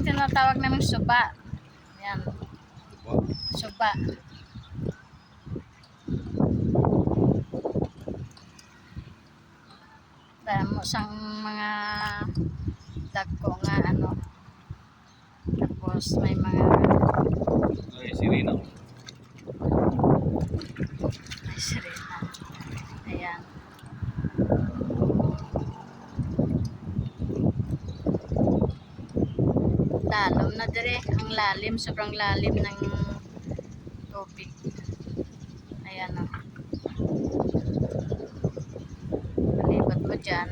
yung tinatawag naming suba. Ayan. Suba. Damo sang mga dagko nga ano. Tapos may mga Ay, sirena. may sirena. Ayan. Lalom na dire. Ang lalim. Sobrang lalim ng tubig. Ayan o. Palibot mo dyan.